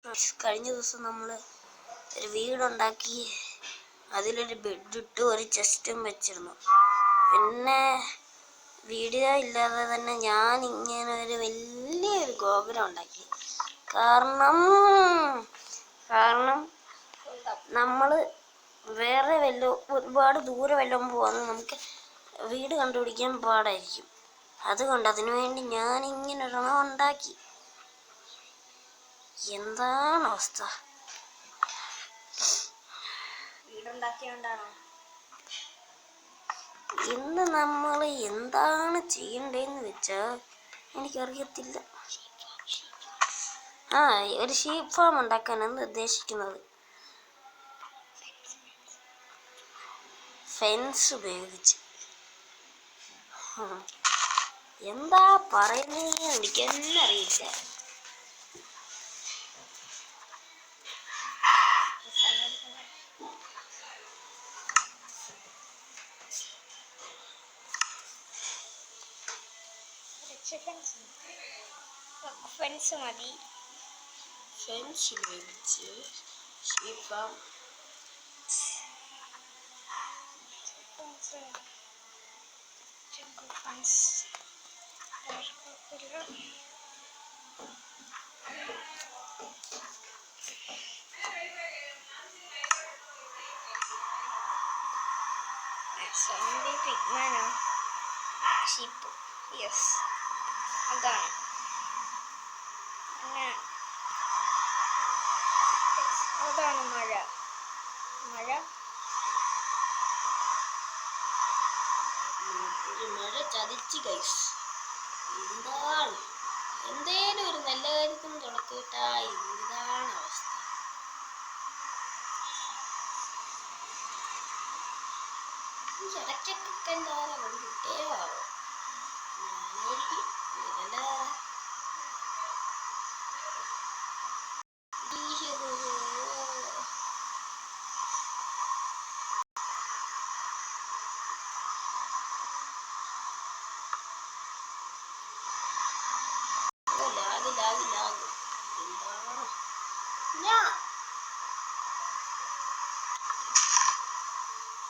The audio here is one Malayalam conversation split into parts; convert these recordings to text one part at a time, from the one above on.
കഴിഞ്ഞ ദിവസം നമ്മൾ ഒരു വീടുണ്ടാക്കി അതിലൊരു ബെഡിട്ട് ഒരു ചെസ്റ്റും വെച്ചിരുന്നു. പിന്നെ വീഡിയോ ഇല്ലാതെ തന്നെ ഞാൻ ഇങ്ങനെ ഒരു വലിയൊരു ഗോപുരം ഉണ്ടാക്കി. കാരണം നമ്മൾ വേറെ ഒരുപാട് ദൂരെ വല്ലതും പോകാൻ നമുക്ക് വീട് കണ്ടുപിടിക്കാൻ പാടായിരിക്കും. അതുകൊണ്ട് അതിനുവേണ്ടി ഞാൻ ഇങ്ങനെ ഒരെണ്ണം ഉണ്ടാക്കി. എന്താണ് അവസ്ഥ? വീടുണ്ടാക്കിയോണ്ടാണോ? ഇന്ന് നമ്മൾ എന്താണ് ചെയ്യണ്ടേന്ന് വെച്ചാൽ എനിക്കറിയത്തില്ല. ഒരു ഷീപ്പ് ഫാം ഉണ്ടാക്കാനാണ് ഉദ്ദേശിക്കുന്നത്. ഫെൻസ് ഉപയോഗിച്ച്. എന്താ പറയുന്നത് എനിക്കെല്ലാം അറിയില്ല. ഫെൻസ് മതി. ഫെൻസ് ഉപയോഗിച്ച് ഷീപ്പ് ഫാം പിഗ്മാനോ ഷീപ്പ്? യെസ്, അതാണ്. അതാണ് മഴ. മഴ ചതിച്ച് ഗൈസ്. എന്താണ് എന്തേലും ഒരു നല്ല കാര്യത്തിന് തുടക്കിയിട്ടാ എന്താണ് അവസ്ഥ? ഇടയ്ക്കൊക്കെ എന്തായാലും ഒരു കുട്ടിയാവോ ഞാനായിരിക്കും ഇതല്ല.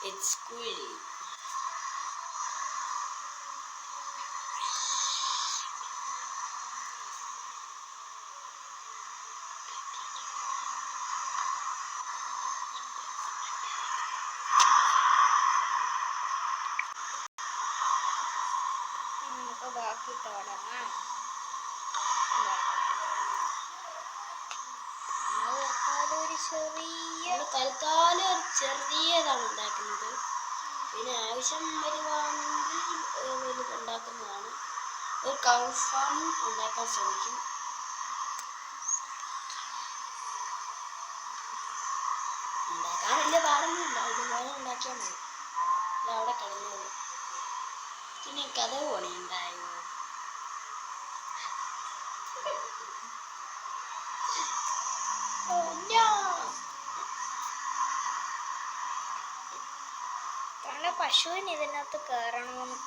It's squirty. നമുക്ക് ബാക്കി തുടങ്ങാം. തൽക്കാലം ഒരു ചെറിയതാണ് ഉണ്ടാക്കുന്നത്. പിന്നെ ആവശ്യം വരുവാണെങ്കിൽ വലുതുണ്ടാക്കുന്നതാണ്. ഒരു കൗ ഫാം ഉണ്ടാക്കാൻ ശ്രമിക്കും. ഉണ്ടാക്കാൻ വലിയ പാടൊന്നുമില്ല. ഇതുപോലെ ഉണ്ടാക്കിയാൽ മതി. ഇത് അവിടെ കിടന്നത്. പിന്നെ കഥ പണിയുണ്ടായോ? പശുവിന് ഇതിനകത്ത് കയറണമെന്ന്.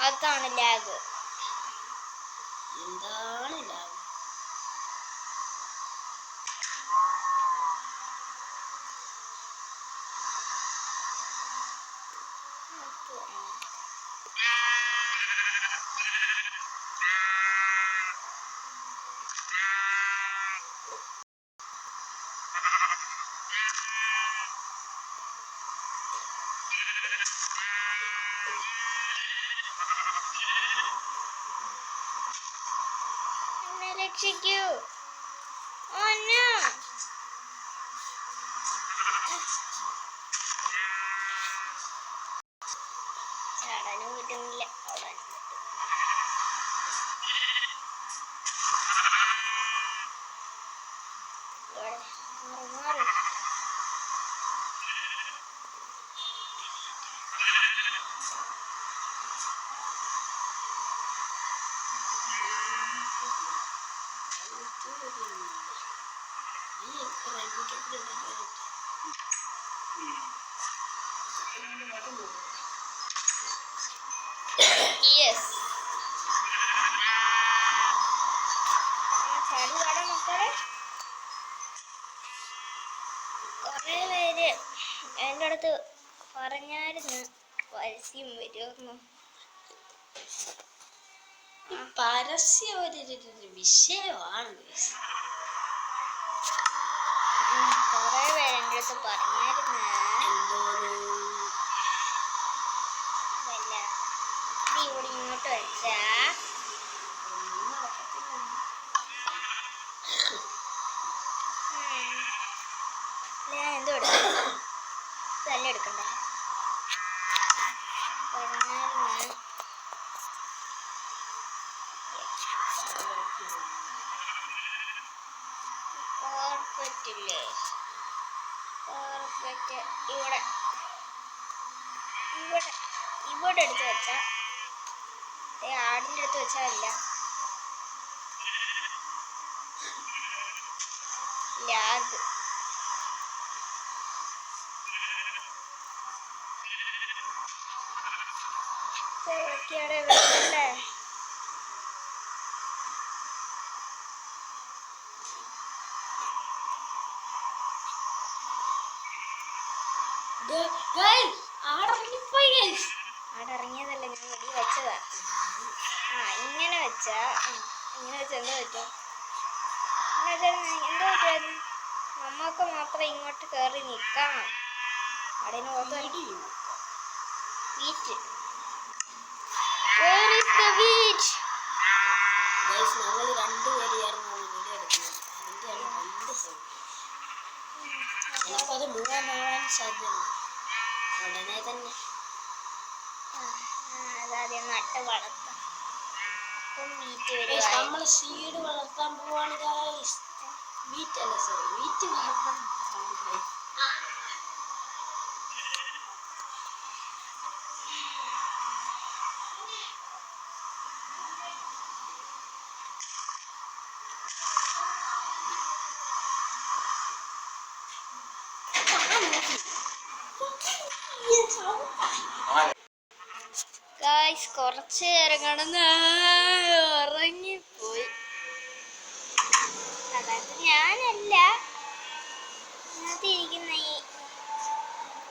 അതാണ് ലാഗ്. എന്താണ് ലാഗ്? രക്ഷിക്കൂ. Oh no. ചാടാനും കിട്ടുന്നില്ല. മാറി യെസ് ചാടി പാടാ മക്കളെ. കുറേ പേര് എൻ്റെ അടുത്ത് പറഞ്ഞായിരുന്നു പരസ്യം വരുമെന്ന്. പരസ്യം ഒരു വിഷയമാണ്. കുറേ പേര് എൻ്റെ അടുത്ത് പറഞ്ഞായിരുന്നു വല്ല ഇത് ഇവിടെ ഇങ്ങോട്ട് വെച്ചാ ഞാൻ എന്തോ എടുക്കണം, ഇതല്ല എടുക്കണ്ടേ പറഞ്ഞായിരുന്നു. കാർപ്പറ്റില്ലേ, കാർപ്പറ്റ് ഇവിടെ ഇവിടെ ഇവിടെ എടുത്ത് വെച്ചാ ആടിൻ്റെ അടുത്ത് വെച്ചാൽ ലാഗ്. ഇതൊക്കെയാണ് വെക്കണ്ടേ. ആടിറങ്ങിയതല്ല, ഞാൻ വെടി വെച്ചതാ. ഇങ്ങനെ വെച്ചാ ഇങ്ങനെ വെച്ചാൽ എന്താ പറ്റും? എന്താ പറ്റുമായിരുന്നു? നമ്മൾക്ക് മാത്രം ഇങ്ങോട്ട് കയറി നിൽക്കാം. അതിന് wheat Where is the wheat? ഞങ്ങൾ രണ്ടുപേരെയായിരുന്നു വീഡിയോ എടുക്കുന്നത്. അതിൻ്റെയാണ് രണ്ട് സൗണ്ട്. ചിലപ്പോൾ അത് മുഴുവനാവാൻ സാധ്യതയുണ്ട്. ഉടനെ തന്നെ അതാദ്യം നട്ട് വളർത്താം. അപ്പം വീറ്റ് വരും. നമ്മൾ സീഡ് വളർത്താൻ പോവാണ് ഗൈസ്. വീറ്റ് അല്ല, സോറി, വീറ്റ് വളർത്താൻ പോവാണ്. ഗായ്സ് കുറച്ച് നേരം കിടന്ന് ഉറങ്ങിപ്പോയി. അതായത് ഞാനല്ല, ഇരിക്കുന്ന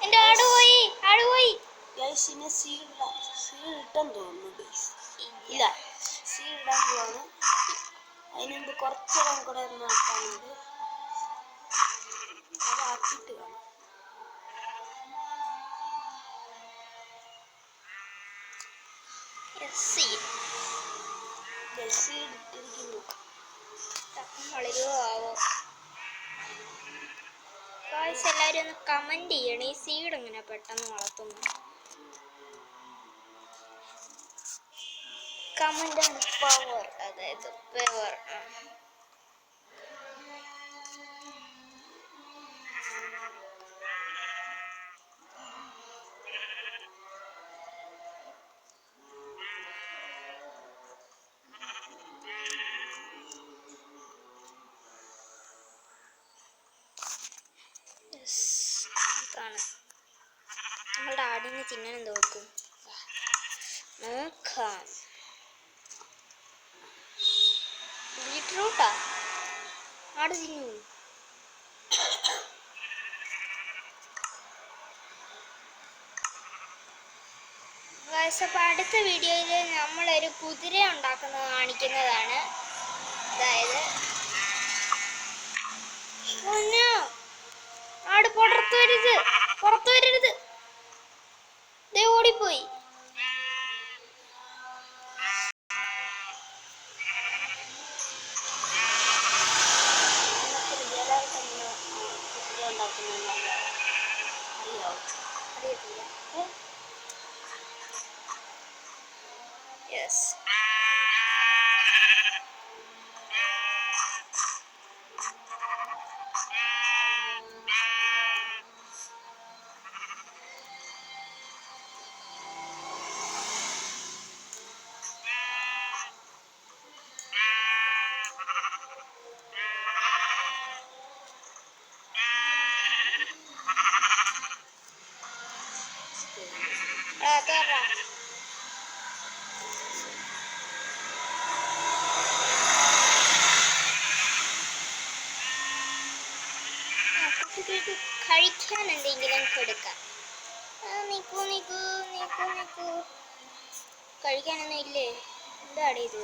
എന്റെ ആട് പോയി. ഗൈസ് ഇനി സീഡ് ഇട്ടാൻ തോന്നുന്നു ഗൈസ്. ഇല്ല, സീഡ് ഇടാൻ പോവാണ്. അതിനുമുമ്പ് കുറച്ചിടം കൂടെ നോക്കാനുണ്ട്. അതാക്കിയിട്ട് കാണാം. സീഡ് ഇട്ടിരിക്കുന്നു. വളരുവോ ആവോ. ഗായ്സ് എല്ലാവരും ഒന്ന് കമന്റ് ചെയ്യണം, ഈ സീഡ് എങ്ങനെ പെട്ടെന്ന് വളർത്തുന്നു. കമന്റ് ആണ് പവർ, അതായത് പവർ. ഇതാണ് നമ്മളുടെ ആടിന് തിന്നാൻ എന്ത് വെക്കും നോക്കാം. ബീട്രൂട്ടാ ആട് തിന്നു. അപ്പോൾ അടുത്ത വീഡിയോയിൽ നമ്മളൊരു കുതിര ഉണ്ടാക്കുന്നത് കാണിക്കുന്നതാണ്. അതായത് ആട് പുറത്തു വരരുത്, ദേ ഓടിപ്പോയി. അറിയത്തില്ല. യെസ്, കേറാ. കുട്ടികൾക്ക് കഴിക്കാൻ എന്തെങ്കിലും കൊടുക്കാം. നിക്കൂ നിക്കൂ നിക്കൂ നിക്കൂ. കഴിക്കാനൊന്നും ഇല്ലേ? എന്താണ് ഇത്?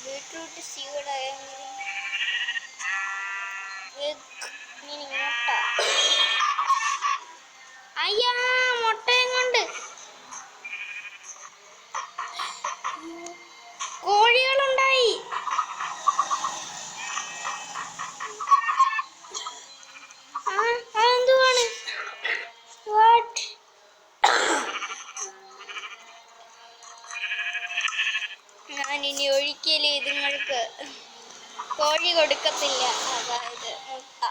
ബീട്രൂട്ട് സീഡ്, എഗ്, മുട്ട. അയ്യാ, മുട്ടയും കൊണ്ട് കോഴികളുണ്ടായി. അതെന്തുവാണ്? വാട്ട്? ഞാനിനി ഒഴിക്കല് ഇതുങ്ങൾക്ക് കോഴി കൊടുക്കത്തില്ല. അതായത് മുട്ട.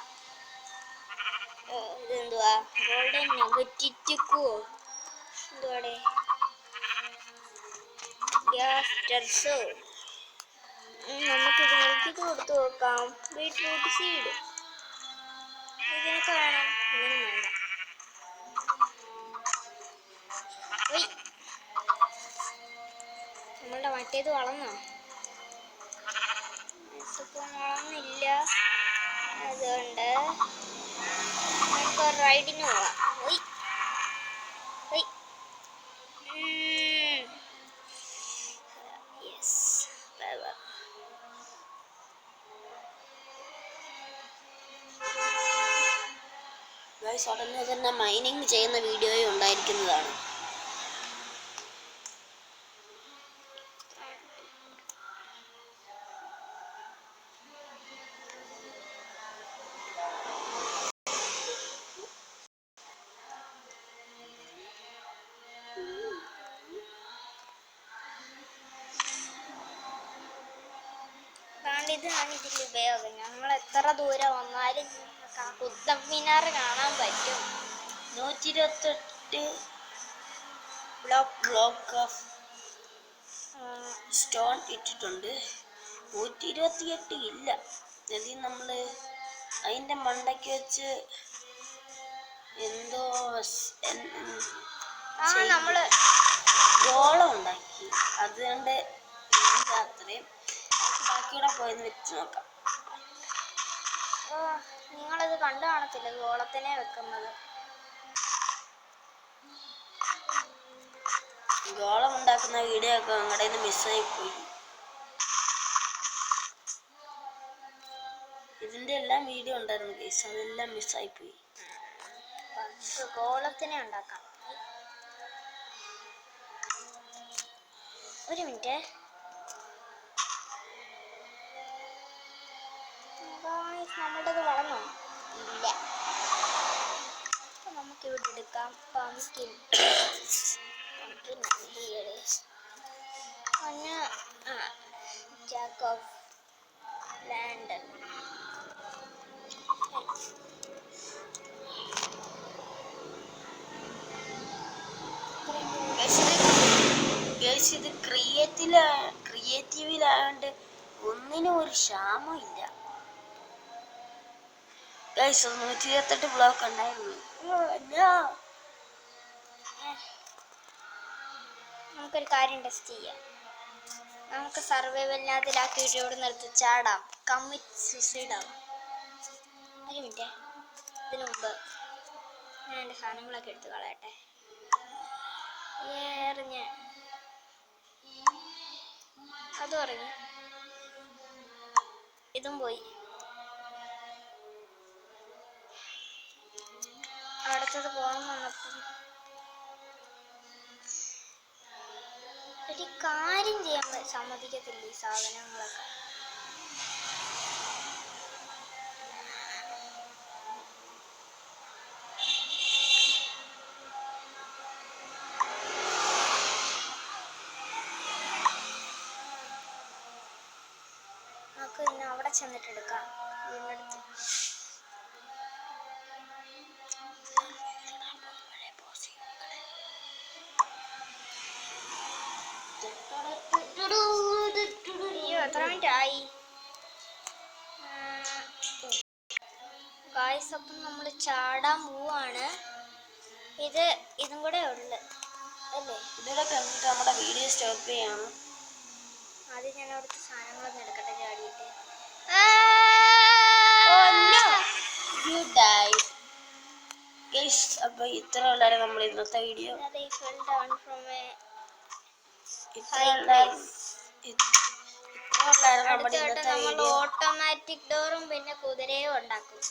ഇതെന്തുവാ? ഗോൾഡൻ നഗറ്റിക്കോ എന്തുവാടെ? ഗ്യാസ്റ്റർസോ. നമുക്കിത് നോക്കിയിട്ട് കൊടുത്തു നോക്കാം. ബീട്രൂട്ട് സീഡ് ഇതിനൊക്കെ വേണം. ഇതിനും വേണ്ട. നമ്മളുടെ മറ്റേത് വളർന്നോ? വളർന്നില്ല. അതുകൊണ്ട് നമുക്ക് റൈഡിന് പോവാം. ഉടനെ തന്നെ മൈനിങ് ചെയ്യുന്ന വീഡിയോയും ഉണ്ടായിരിക്കുന്നതാണ്. ഇതാണ് ഇതിൻ്റെ ഉപയോഗം. ഞങ്ങൾ എത്ര ദൂരം വന്നാലും കുത്തബ് മിനാർ കാണാൻ പറ്റും. 128 ബ്ലോക്ക് ഓഫ് സ്റ്റോൺ ഇട്ടിട്ടുണ്ട്. 128 ഇല്ല. ഇതിൽ നമ്മൾ അതിൻ്റെ മണ്ടയ്ക്ക് വെച്ച് എന്തോ നമ്മള് ഗോളം ഉണ്ടാക്കി. അതുകൊണ്ട് അത്രയും ബാക്കിയുടെ പോയെന്ന് വെച്ച് നോക്കാം. നിങ്ങളത് കണ്ടു കാണത്തില്ല, ഗോളത്തിനെ വെക്കുന്നത്. ഗോളം ഉണ്ടാക്കുന്ന വീഡിയോ ഒക്കെ ഞങ്ങളുടെ നിന്ന് മിസ്സായി പോയി. ഇതിന്റെ എല്ലാം വീഡിയോ ഉണ്ടായിരുന്നു ഗൈസ്, അതെല്ലാം മിസ്സായി പോയി. ഗോളത്തിനെ ഉണ്ടാക്കാം. ഒരു മിനിറ്റ്. നമ്മളുടേത് വളർന്നോ? ഇല്ല. നമുക്കിവിടെ എടുക്കാം. Pumpkin jack of London. ഇത് ക്രിയേറ്റീവിലായോണ്ട് ഒന്നിനും ഒരു ക്ഷാമം ഇല്ല ഗൈസ്. 128 ബ്ലോക്ക് ഉണ്ടായിരുന്നു. നമുക്കൊരു കാര്യം ടെസ്റ്റ് ചെയ്യാം. നമുക്ക് സർവൈവലിനകത്തിലാക്കിയിട്ട് ഇവിടെ നിർത്തി ചാടാം. കമ്മിറ്റ് സൂസൈഡ് ആവാം. ഒരു മിനിറ്റ്. ഇതിനു മുമ്പ് ഞാൻ എൻ്റെ സാധനങ്ങളൊക്കെ എടുത്ത് കളയട്ടെ. എറിഞ്ഞ് അതും ഇറങ്ങി, ഇതും പോയി. അടുത്തത് പോകാൻ വന്നപ്പം ഒരു കാര്യം ചെയ്യാൻ സമ്മതിക്കത്തില്ല ഈ സാധനങ്ങളൊക്കെ. നമുക്ക് പിന്നെ അവിടെ ചെന്നിട്ടെടുക്കാം. വീടിനടുത്ത് എത്ര മിനിറ്റ് ആയി ഗായ്സ്? അപ്പം നമ്മൾ ചാടാൻ പോവാണ്. ഇതും കൂടെ ഉള്ളു അല്ലേ? ഇതൊക്കെ കഴിഞ്ഞിട്ട് നമ്മുടെ വീഡിയോ സ്റ്റോപ്പ് ചെയ്യണം. ആദ്യം ഞാൻ അവിടുത്തെ സാധനങ്ങളൊന്നും എടുക്കട്ടെ ചാടിയിട്ട്. അപ്പൊ ഇത്ര ഉള്ളായിരുന്നു നമ്മുടെ ഇന്നത്തെ വീഡിയോ. നമ്മൾ ഓട്ടോമാറ്റിക് ഡോറും പിന്നെ കുതിരയും ഉണ്ടാക്കും.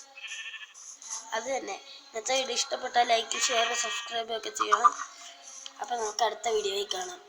അത് തന്നെ. ഇന്നത്തെ വീഡിയോ ഇഷ്ടപ്പെട്ടാൽ ലൈക്ക്, ഷെയർ, സബ്സ്ക്രൈബ് ഒക്കെ ചെയ്യണം. അപ്പൊ നമുക്ക് അടുത്ത വീഡിയോയിൽ കാണാം.